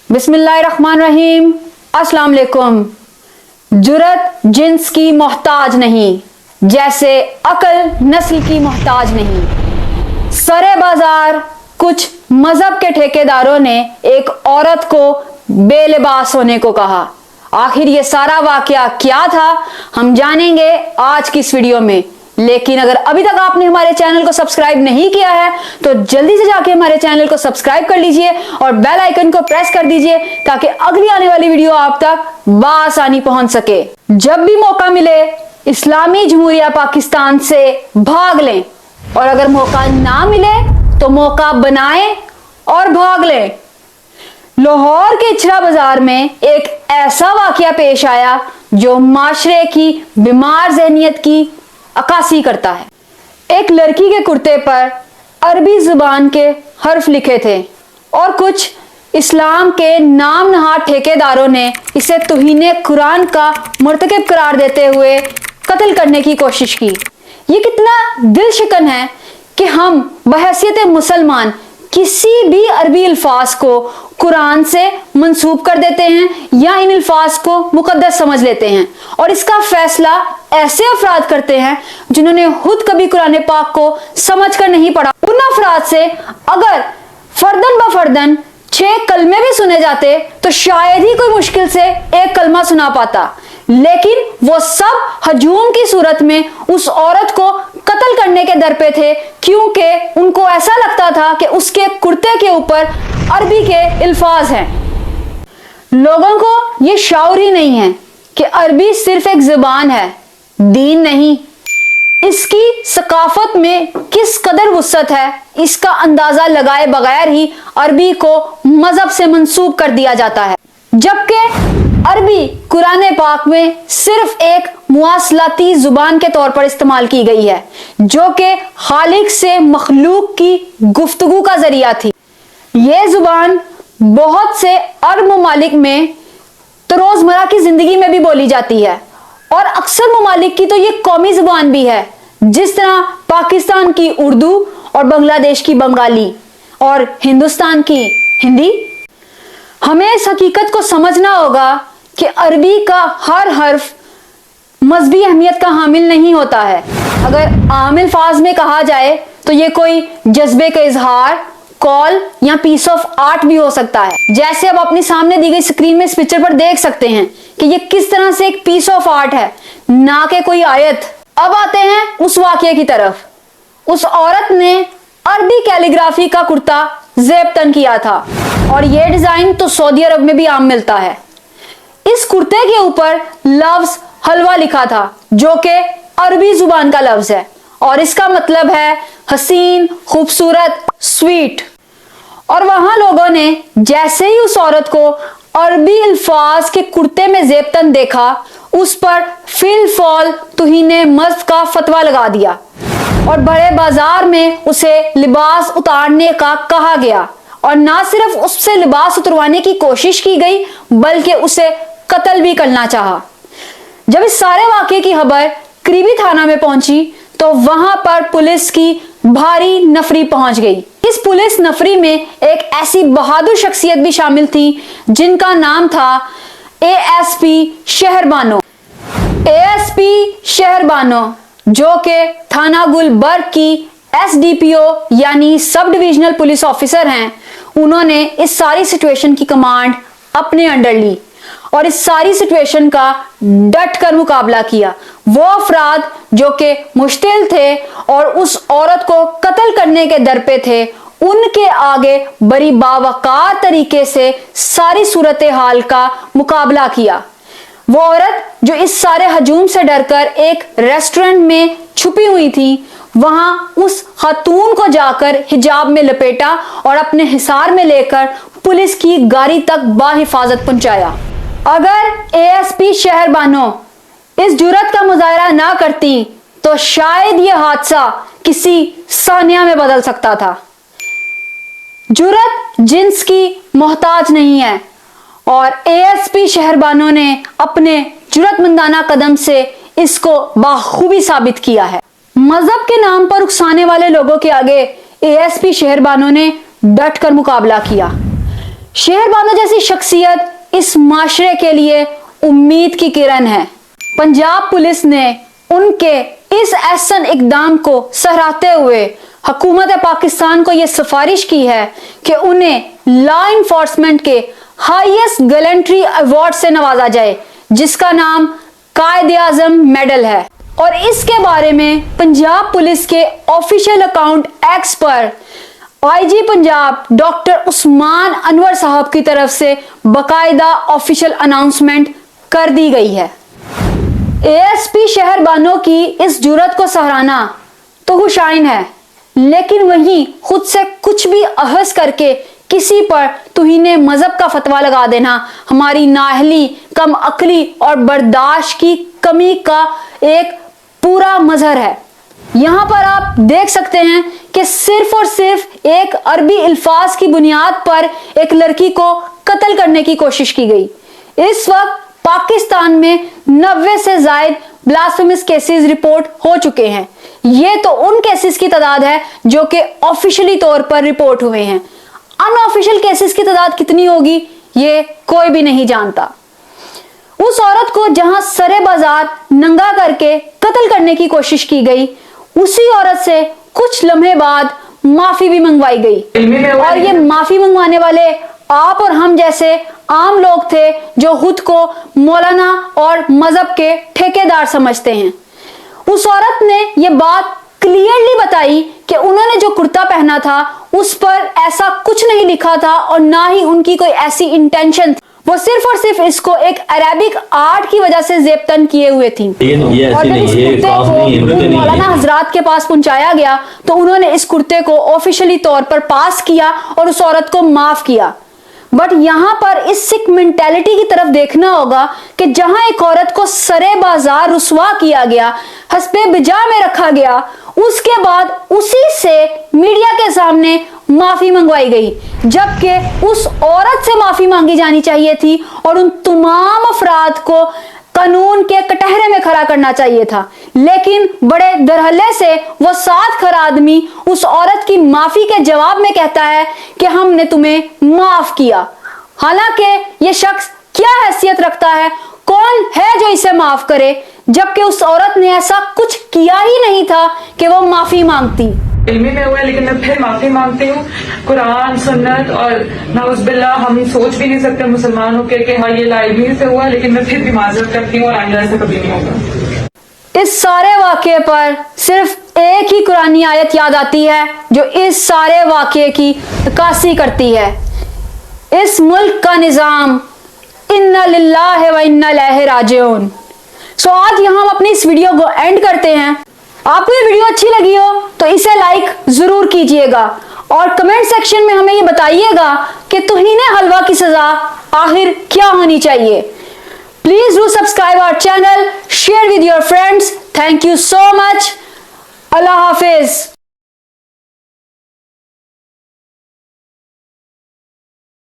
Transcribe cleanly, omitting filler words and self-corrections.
बिस्मिल्लाहिर्रहमानिर्रहीम। अस्सलाम वालेकुम। जुर्रत जिन्स की मोहताज नहीं, जैसे अकल नस्ल की मोहताज नहीं। सरे बाजार कुछ मजहब के ठेकेदारों ने एक औरत को बेलिबास होने को कहा। आखिर ये सारा वाकया क्या था, हम जानेंगे आज की इस वीडियो में। लेकिन अगर अभी तक आपने हमारे चैनल को सब्सक्राइब नहीं किया है तो जल्दी से जाके हमारे चैनल को सब्सक्राइब कर लीजिए और बेल आइकन को प्रेस कर दीजिए ताकि अगली आने वाली वीडियो आप तक बआसानी पहुंच सके। जब भी मौका मिले इस्लामी जमहूरिया पाकिस्तान से भाग लें, और अगर मौका ना मिले तो मौका बनाएं और भाग लें। लाहौर के इचरा बाजार में एक ऐसा वाकया पेश आया जो माशरे की बीमार ज़हनियत की अक्कासी करता है। एक लड़की के कुर्ते पर अरबी जुबान के हर्फ लिखे थे और कुछ इस्लाम के नाम नहाद ठेकेदारों ने इसे तौहीन कुरान का मुर्तकिब करार देते हुए कत्ल करने की कोशिश की। ये कितना दिल शिकन है कि हम बहैसियत मुसलमान किसी भी अरबी अल्फाज को कुरान से मंसूब कर देते हैं या इन अल्फाज को मुकद्दस समझ लेते हैं, और इसका फैसला ऐसे अफराद करते हैं जिन्होंने खुद कभी कुरान पाक को समझ कर नहीं पढ़ा। उन अफराद से अगर फर्दन ब फर्दन 6 कलमे भी सुने जाते तो शायद ही कोई मुश्किल से एक कलमा सुना पाता, लेकिन वो सब हजूम की सूरत में उस औरत को कत्ल करने के दर पे थे, क्योंकि उनको ऐसा लगता था कि उसके कुर्ते के ऊपर अरबी के अल्फाज हैं। लोगों को ये शऊर ही नहीं है कि अरबी सिर्फ एक जुबान है, दीन नहीं। इसकी सकाफत में किस कदर वुसअत है, इसका अंदाजा लगाए बगैर ही अरबी को मजहब से मंसूब कर दिया जाता है, जबकि अरबी कुरान पाक में सिर्फ एक मुआसलाती जुबान के तौर पर इस्तेमाल की गई है, जो कि खालिक से मखलूक की गुफ्तगू का जरिया थी। ये जुबान बहुत से अरब ममालिक में तो रोजमर्रा की जिंदगी में भी बोली जाती है, और अक्सर ममालिक की तो ये कौमी जुबान भी है, जिस तरह पाकिस्तान की उर्दू और बांग्लादेश की बंगाली और हिंदुस्तान की हिंदी। हमें इस हकीकत को समझना होगा कि अरबी का हर हर्फ मजहबी अहमियत का हामिल नहीं होता है। अगर आम अल्फाज में कहा जाए तो ये कोई जज्बे का इजहार, कॉल या पीस ऑफ आर्ट भी हो सकता है। जैसे अब अपनी सामने दी गई स्क्रीन में इस पिक्चर पर देख सकते हैं कि ये किस तरह से एक पीस ऑफ आर्ट है, ना कि कोई आयत। अब आते हैं उस वाकये की तरफ। उस औरत ने अरबी कैलीग्राफी का कुर्ता ज़ेब तन किया था, और यह डिजाइन तो सऊदी अरब में भी आम मिलता है। इस कुर्ते के ऊपर लफ्ज हलवा लिखा था, जो कि अरबी जुबान का लफ्ज है, और इसका मतलब है हसीन, खूबसूरत, स्वीट। और वहां लोगों ने जैसे ही उस औरत को अरबी अल्फाज के कुर्ते में ज़ेबतन देखा, उस पर फिल फॉल तौहीन मज़हब का फतवा लगा दिया, और बड़े बाजार में उसे लिबास उतारने का कहा गया, और ना सिर्फ उससे लिबास उतरवाने की कोशिश की गई बल्कि उसे कत्ल भी करना चाहा। जब इस सारे वाकये की खबर करीबी थाना में पहुंची तो वहां पर पुलिस की भारी नफरी पहुंच गई। इस पुलिस नफरी में एक ऐसी बहादुर शख्सियत भी शामिल थी जिनका नाम था ASP शहरबानो। ASP शहरबानो, जो कि थाना गुलबर्ग की SDPO यानी सब डिविजनल पुलिस ऑफिसर हैं, उन्होंने इस सारी सिचुएशन की कमांड अपने अंडर ली और इस सारी सिचुएशन का डट कर मुकाबला किया। वो अफराद जो कि मुश्तिल थे और उस औरत को कत्ल करने के दर पे थे, उनके आगे बड़ी बावकार तरीके से सारी सूरत हाल का मुकाबला किया। वो औरत जो इस सारे हजूम से डरकर एक रेस्टोरेंट में छुपी हुई थी, वहां उस खातून को जाकर हिजाब में लपेटा और अपने हिसार में लेकर पुलिस की गाड़ी तक बाहिफाजत पहुंचाया। अगर ASP शहरबानो इस जुर्रत का मुजाहरा ना करती तो शायद यह हादसा किसी सानिया में बदल सकता था। जुर्रत जिन्स की मोहताज नहीं है, और ASP शहरबानो ने अपने जुर्रतमंदाना कदम से इसको बाखूबी साबित किया है। मजहब के नाम पर उकसाने वाले लोगों के आगे ASP शहरबानो ने डट कर मुकाबला किया। शहरबानो जैसी शख्सियत इस माशरे के लिए उम्मीद की किरण है। पंजाब पुलिस ने उनके इस एहसन इकदाम को सराहते हुए हुकूमत पाकिस्तान को यह सिफारिश की है कि उन्हें लॉ इन्फोर्समेंट के हाईएस्ट गैलेंट्री अवार्ड से नवाजा जाए, जिसका नाम कायद-ए-आज़म मेडल है। और इसके बारे में पंजाब पुलिस के ऑफिशियल अकाउंट एक्स पर आईजी पंजाब डॉक्टर उस्मान अनवर साहब की तरफ से बाकायदा ऑफिशियल अनाउंसमेंट कर दी गई है। एएसपी शहरबानो की इस जुर्रत को सराहना तो हुशाइन है, लेकिन वहीं खुद से कुछ भी अहस करके किसी पर तुहीने मजहब का फतवा लगा देना हमारी नाअहली, कम अक्ली और बर्दाश्त की कमी का एक पूरा मजहर है। यहाँ पर आप देख सकते हैं कि सिर्फ और सिर्फ एक अरबी अल्फाज की बुनियाद पर एक लड़की को कत्ल करने की कोशिश की गई। इस वक्त पाकिस्तान में 90 से ज्यादा ब्लास्फेमस केसेस रिपोर्ट हो चुके हैं। ये तो उन केसेस की तादाद है जो कि ऑफिशियली तौर पर रिपोर्ट हुए हैं। अनऑफिशियल केसेस की तादाद कितनी होगी ये कोई भी नहीं जानता। उस औरत को जहां सरे बाजार नंगा करके कत्ल करने की कोशिश की गई, उसी औरत से कुछ लम्हे बाद माफी भी मंगवाई गई। और ये माफी मंगवाने वाले आप और हम जैसे आम लोग थे जो खुद को मौलाना और मजहब के ठेकेदार समझते हैं। उस औरत ने ये बात क्लियरली बताई कि उन्होंने जो कुर्ता पहना था उस पर ऐसा कुछ नहीं लिखा था और ना ही उनकी कोई ऐसी इंटेंशन थी। वो सिर्फ और सिर्फ इसको एक अरेबिक आर्ट की वजह से जेबतन किए हुए थी। और जब इस कुर्ते को मौलाना हजरात के पास पहुंचाया गया तो उन्होंने इस कुर्ते को ऑफिशियली तौर पर पास किया और उस औरत को माफ किया। बट यहाँ पर इस सिख मेंटेलिटी की तरफ देखना होगा कि जहां एक औरत को सरे बाजार रुसवा किया गया, हस्बे बिजा में रखा गया, उसके बाद उसी से मीडिया के सामने माफी मंगवाई गई, जबकि उस औरत से माफी मांगी जानी चाहिए थी और उन तमाम अफराद को कानून के कटहरे में खड़ा करना चाहिए था। लेकिन बड़े दरहल्ले से वो साथ खड़ा आदमी उस औरत की माफी के जवाब में कहता है कि हमने तुम्हें माफ किया। हालांकि ये शख्स क्या हैसियत रखता है, कौन है जो इसे माफ करे, जबकि उस औरत ने ऐसा कुछ किया ही नहीं था कि वो माफी मांगती। इल्मी में हुआ है, लेकिन मैं फिर माफी मांगती हूँ। कुरान, सुन्नत और नाउज़ुबिल्लाह हम सोच भी नहीं सकते मुसलमान होकर कि हाँ ये लाइल्मी से हुआ, लेकिन मैं फिर भी माजरत करती हूँ और आइंदा ऐसा कभी नहीं होगा। इस सारे वाक़े पर सिर्फ एक ही कुरानी आयत याद आती है जो इस सारे वाक़े की अक्कासी करती है। इस मुल्क का निज़ाम इन्ना लिल्लाहि व इन्ना इलैहि राजिऊन। सो आज यहाँ हम अपनी इस वीडियो को एंड करते हैं। आपको ये वीडियो अच्छी लगी हो तो इसे लाइक जरूर कीजिएगा और कमेंट सेक्शन में हमें ये बताइएगा कि तुहीने हलवा की सजा आखिर क्या होनी चाहिए। Please do subscribe our channel, share with your friends. Thank you so much. Allah Hafiz.